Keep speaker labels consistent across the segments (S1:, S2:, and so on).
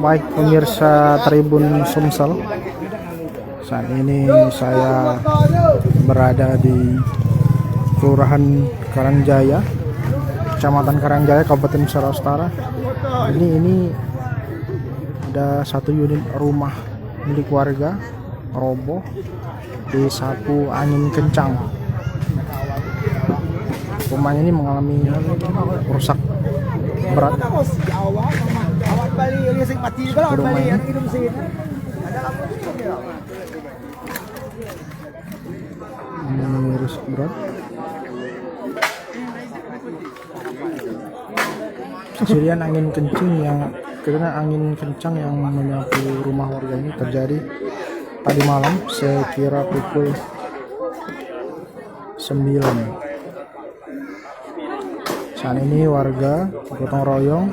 S1: Baik pemirsa Tribun Sumsel, saat ini saya berada di Kelurahan Karangjaya, Kecamatan Karangjaya, Kabupaten Nusa Utara. Ini ada satu unit rumah milik warga roboh disapu angin kencang. Rumah ini mengalami rusak berat. Rumah ini rusak berat. Kejadian angin kencang yang menyapu rumah warga ini terjadi tadi malam sekira pukul 9. Saat ini warga gotong royong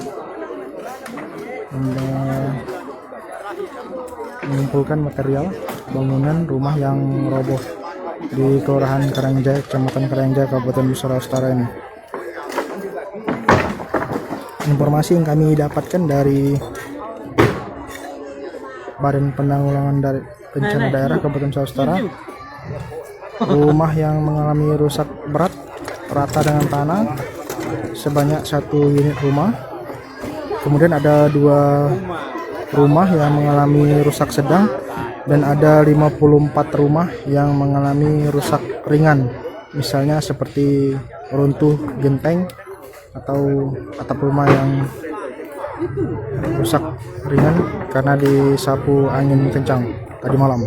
S1: mengumpulkan material bangunan rumah yang roboh di Kelurahan Karangjaya, Kecamatan Karangjaya, Kabupaten Nusa Utara ini. Informasi yang kami dapatkan dari Badan Penanggulangan Bencana Daerah Kabupaten Nusa Utara, rumah yang mengalami rusak berat rata dengan tanah sebanyak 1 unit rumah. Kemudian ada 2 rumah yang mengalami rusak sedang dan ada 54 rumah yang mengalami rusak ringan, misalnya seperti runtuh genteng atau atap rumah yang rusak ringan karena disapu angin kencang tadi malam.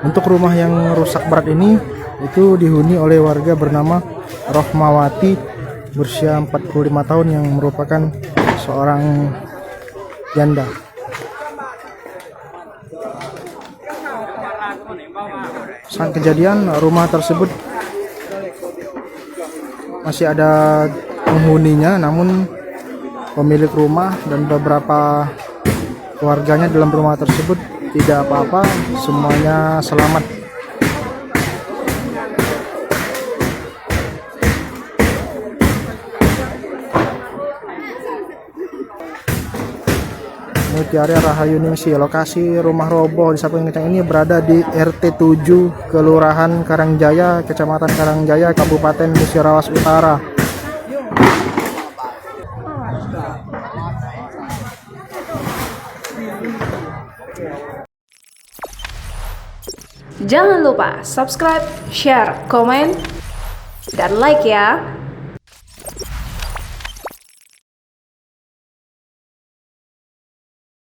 S1: Untuk rumah yang rusak berat ini itu dihuni oleh warga bernama Rohmawati berusia 45 tahun yang merupakan seorang janda. Saat kejadian rumah tersebut masih ada penghuninya, namun pemilik rumah dan beberapa keluarganya dalam rumah tersebut tidak apa-apa, semuanya selamat. Mutiara Rahayu Ningsih. Lokasi rumah roboh di samping kencang ini berada di RT 7 Kelurahan Karangjaya, Kecamatan Karangjaya, Kabupaten Nusa Utara.
S2: Jangan lupa subscribe, share, komen, dan like ya.